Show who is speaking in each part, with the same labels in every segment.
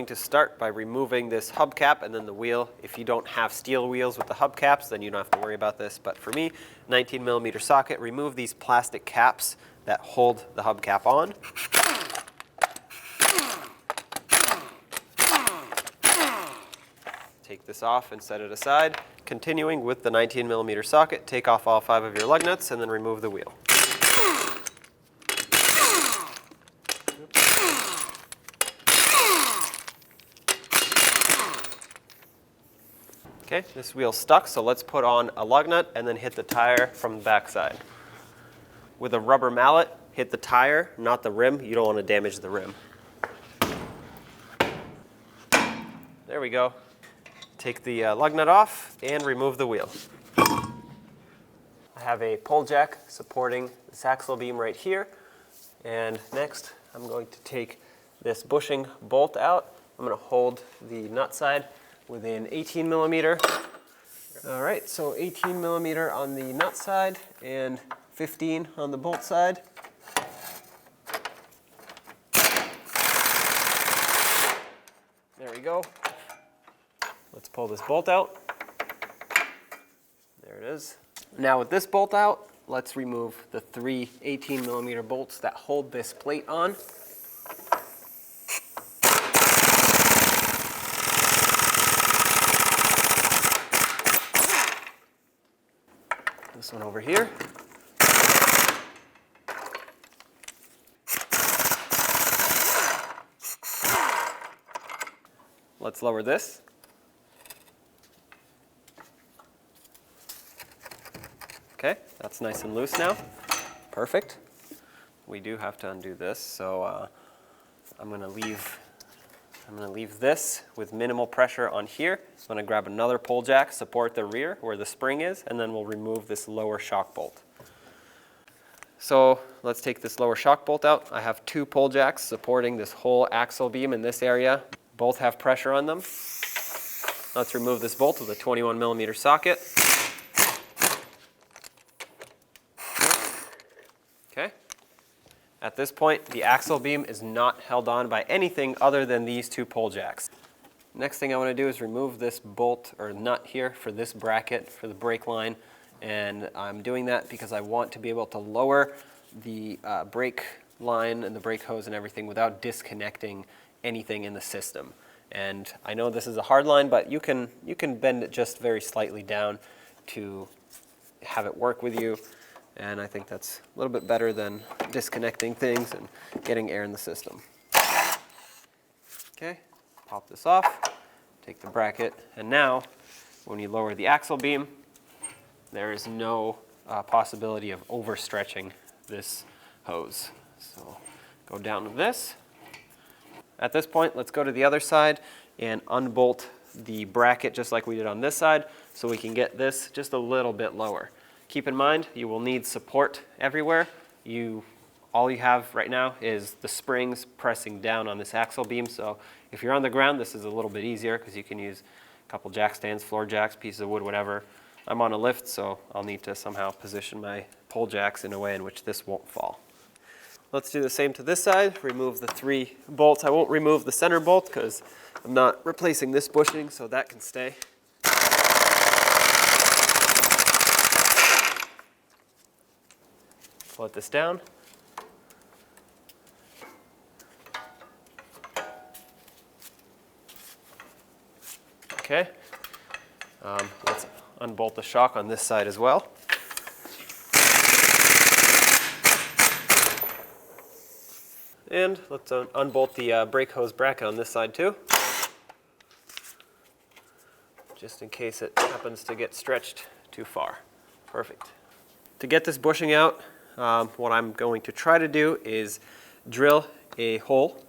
Speaker 1: going to start by removing this hubcap and then the wheel. If you don't have steel wheels with the hubcaps, then you don't have to worry about this. But for me, 19mm socket, remove these plastic caps that hold the hubcap on. Take this off and set it aside. Continuing with the 19mm socket, take off all 5 of your lug nuts and then remove the wheel. Okay, this wheel's stuck, so let's put on a lug nut and then hit the tire from the back side. With a rubber mallet, hit the tire, not the rim. You don't want to damage the rim. There we go. Take the lug nut off and remove the wheel. I have a pull jack supporting this axle beam right here. And next, I'm going to take this bushing bolt out. I'm going to hold the nut side within 18mm. All right, so 18mm on the nut side and 15 on the bolt side. There we go. Let's pull this bolt out. There it is. Now with this bolt out, let's remove the 3 18mm bolts that hold this plate on. This one over here. Let's lower this. Okay, that's nice and loose now. Perfect. We do have to undo this, so I'm going to leave this with minimal pressure on here. I'm going to grab another pull jack, support the rear where the spring is, and then we'll remove this lower shock bolt. So let's take this lower shock bolt out. I have 2 pull jacks supporting this whole axle beam in this area. Both have pressure on them. Let's remove this bolt with a 21mm socket. Okay. At this point, the axle beam is not held on by anything other than these 2 pull jacks. Next thing I want to do is remove this bolt or nut here for this bracket for the brake line. And I'm doing that because I want to be able to lower the brake line and the brake hose and everything without disconnecting anything in the system. And I know this is a hard line, but you can bend it just very slightly down to have it work with you. And I think that's a little bit better than disconnecting things and getting air in the system. Okay, pop this off, take the bracket, and now when you lower the axle beam, there is no possibility of overstretching this hose. So go down to this. At this point, let's go to the other side and unbolt the bracket just like we did on this side so we can get this just a little bit lower. Keep in mind, you will need support everywhere. All you have right now is the springs pressing down on this axle beam. So if you're on the ground, this is a little bit easier because you can use a couple jack stands, floor jacks, pieces of wood, whatever. I'm on a lift, so I'll need to somehow position my pull jacks in a way in which this won't fall. Let's do the same to this side. Remove the 3 bolts. I won't remove the center bolt because I'm not replacing this bushing, so that can stay. Let this down. Okay. Let's unbolt the shock on this side as well. And let's unbolt the brake hose bracket on this side too, just in case it happens to get stretched too far. Perfect. To get this bushing out, what I'm going to try to do is drill a hole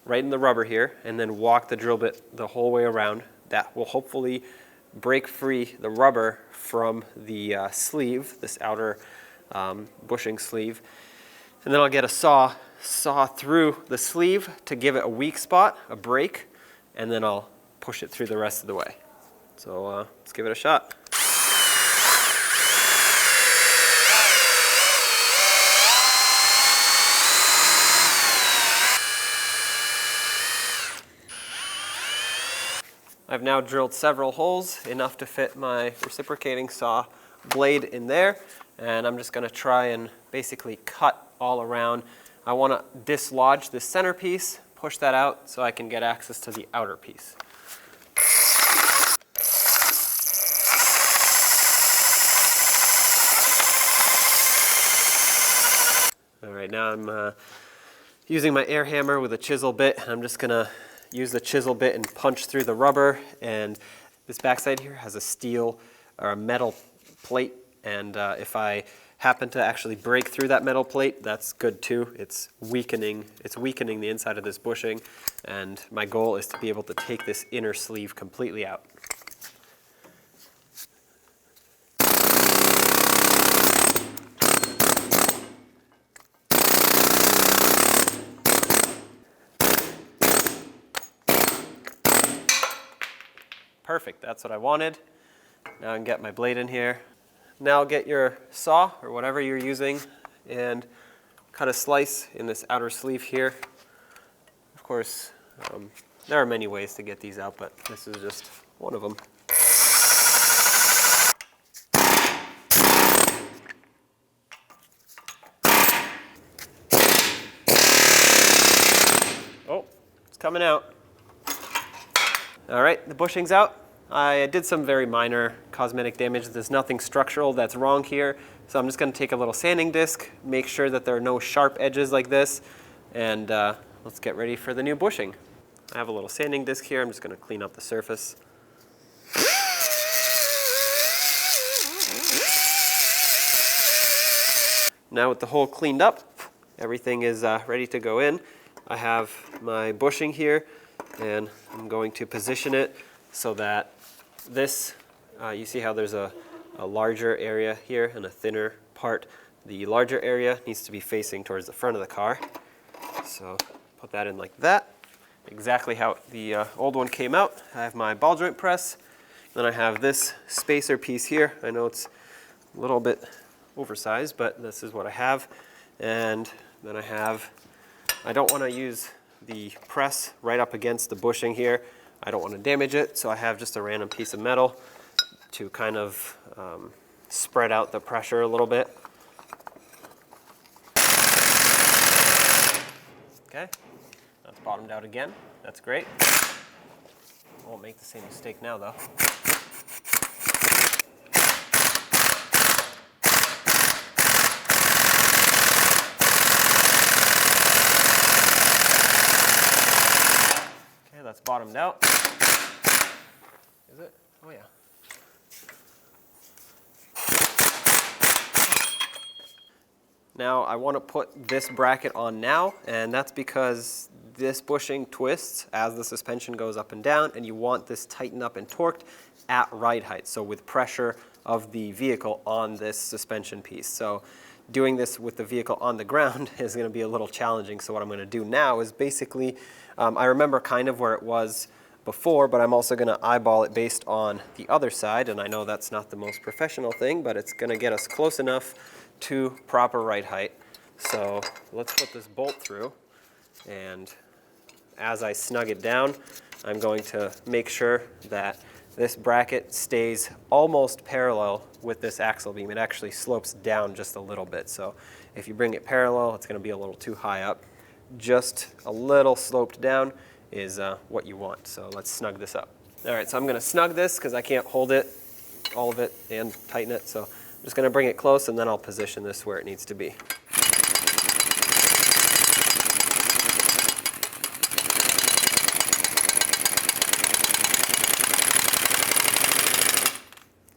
Speaker 1: right in the rubber here and then walk the drill bit the whole way around. That will hopefully break free the rubber from the sleeve, this outer bushing sleeve. And then I'll get a saw through the sleeve to give it a weak spot, a break, and then I'll push it through the rest of the way. So let's give it a shot. I've now drilled several holes, enough to fit my reciprocating saw blade in there, and I'm just going to try and basically cut all around. I want to dislodge the center piece, push that out so I can get access to the outer piece. All right, now I'm using my air hammer with a chisel bit. I'm just going to use the chisel bit and punch through the rubber, and this backside here has a steel or a metal plate, and if I happen to actually break through that metal plate, that's good too. It's weakening the inside of this bushing, and my goal is to be able to take this inner sleeve completely out. Perfect, that's what I wanted. Now I can get my blade in here. Now get your saw or whatever you're using and cut a slice in this outer sleeve here. Of course, there are many ways to get these out, but this is just one of them. Oh, it's coming out. All right, the bushing's out. I did some very minor cosmetic damage. There's nothing structural that's wrong here. So I'm just going to take a little sanding disc, make sure that there are no sharp edges like this, and let's get ready for the new bushing. I have a little sanding disc here. I'm just going to clean up the surface. Now with the hole cleaned up, everything is ready to go in. I have my bushing here, and I'm going to position it so that this, you see how there's a larger area here and a thinner part. The larger area needs to be facing towards the front of the car. So put that in like that, exactly how the old one came out. I have my ball joint press, then I have this spacer piece here. I know it's a little bit oversized, but this is what I have. And then I don't want to use the press right up against the bushing here. I don't want to damage it, so I have just a random piece of metal to kind of spread out the pressure a little bit. Okay, that's bottomed out again. That's great. I won't make the same mistake now though. That's bottomed out. Is it? Oh yeah. Now I want to put this bracket on now, and that's because this bushing twists as the suspension goes up and down, and you want this tightened up and torqued at ride height, so with pressure of the vehicle on this suspension piece. So doing this with the vehicle on the ground is going to be a little challenging, so what I'm going to do now is basically I remember kind of where it was before, but I'm also going to eyeball it based on the other side, and I know that's not the most professional thing, but it's going to get us close enough to proper ride height. So let's put this bolt through, and as I snug it down, I'm going to make sure that this bracket stays almost parallel with this axle beam. It actually slopes down just a little bit, so if you bring it parallel, it's going to be a little too high up. Just a little sloped down is what you want. So let's snug this up. All right, so I'm going to snug this because I can't hold it, all of it, and tighten it. So I'm just going to bring it close, and then I'll position this where it needs to be.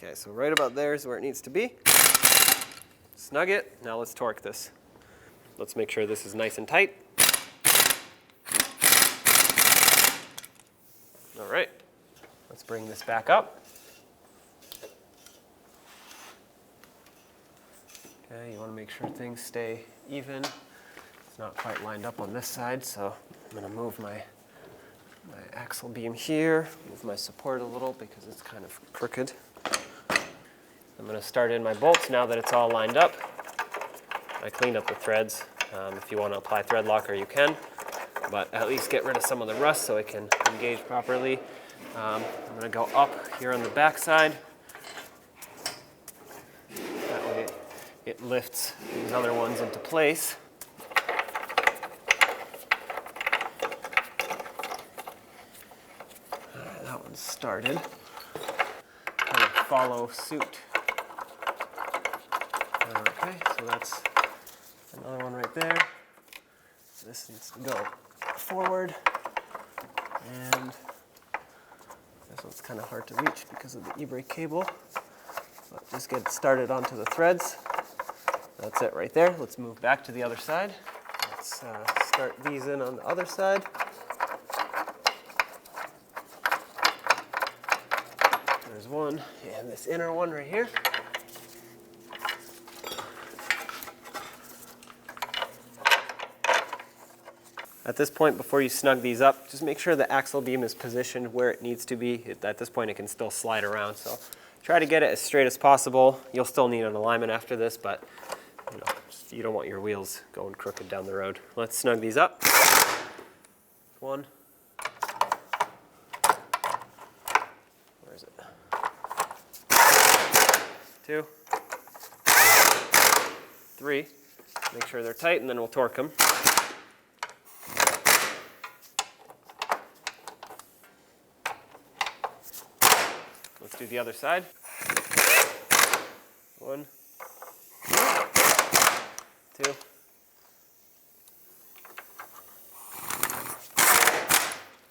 Speaker 1: Okay, so right about there is where it needs to be. Snug it. Now let's torque this. Let's make sure this is nice and tight. All right, let's bring this back up. Okay, you want to make sure things stay even. It's not quite lined up on this side, so I'm going to move my axle beam here, move my support a little because it's kind of crooked. I'm going to start in my bolts now that it's all lined up. I cleaned up the threads. If you want to apply thread locker, you can, but at least get rid of some of the rust so it can engage properly. I'm going to go up here on the back side. That way it lifts these other ones into place. All right, that one's started. Kind of follow suit. Okay, so that's another one right there. This needs to go forward, and this one's kind of hard to reach because of the e-brake cable, but just get it started onto the threads. That's it right there. Let's move back to the other side. Let's start these in on the other side. There's one, and this inner one right here. At this point, before you snug these up, just make sure the axle beam is positioned where it needs to be. At this point, it can still slide around, so try to get it as straight as possible. You'll still need an alignment after this, but you don't want your wheels going crooked down the road. Let's snug these up. One. Where is it? Two. Three. Make sure they're tight, and then we'll torque them. Let's do the other side. One, two,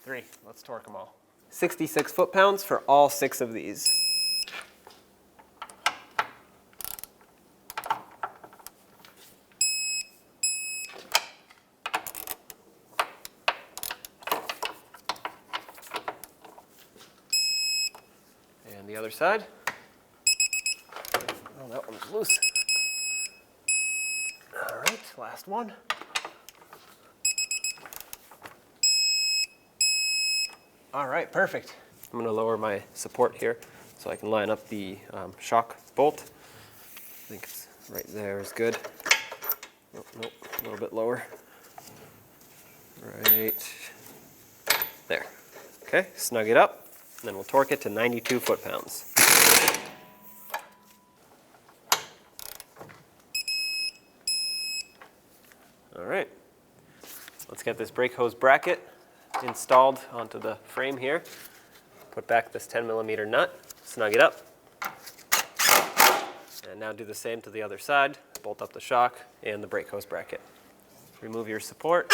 Speaker 1: three. Let's torque them all. 66 foot-pounds for all 6 of these. And the other side. Oh, that one's loose. All right, last one. All right, perfect. I'm going to lower my support here so I can line up the shock bolt. I think it's right there is good. Nope, nope, a little bit lower. Right there. Okay, snug it up. And then we'll torque it to 92 foot-pounds. All right, let's get this brake hose bracket installed onto the frame here. Put back this 10mm nut, snug it up. And now do the same to the other side. Bolt up the shock and the brake hose bracket. Remove your support.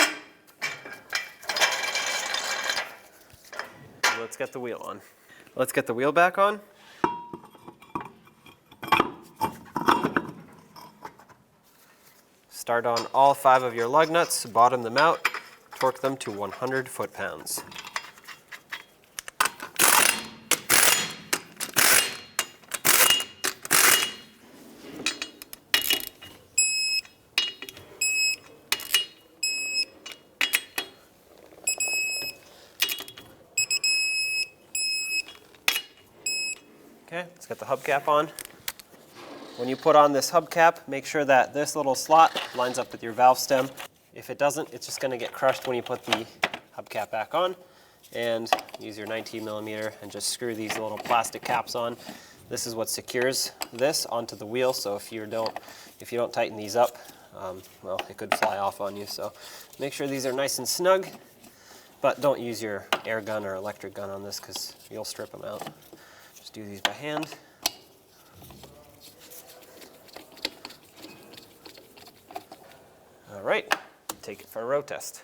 Speaker 1: Let's get the wheel on. Let's get the wheel back on. Start on all 5 of your lug nuts, bottom them out, torque them to 100 foot-pounds. Okay, let's get the hubcap on. When you put on this hubcap, make sure that this little slot lines up with your valve stem. If it doesn't, it's just going to get crushed when you put the hubcap back on. And use your 19mm and just screw these little plastic caps on. This is what secures this onto the wheel, so if you don't tighten these up, well, it could fly off on you. So make sure these are nice and snug, but don't use your air gun or electric gun on this because you'll strip them out. Just do these by hand. All right, take it for a road test.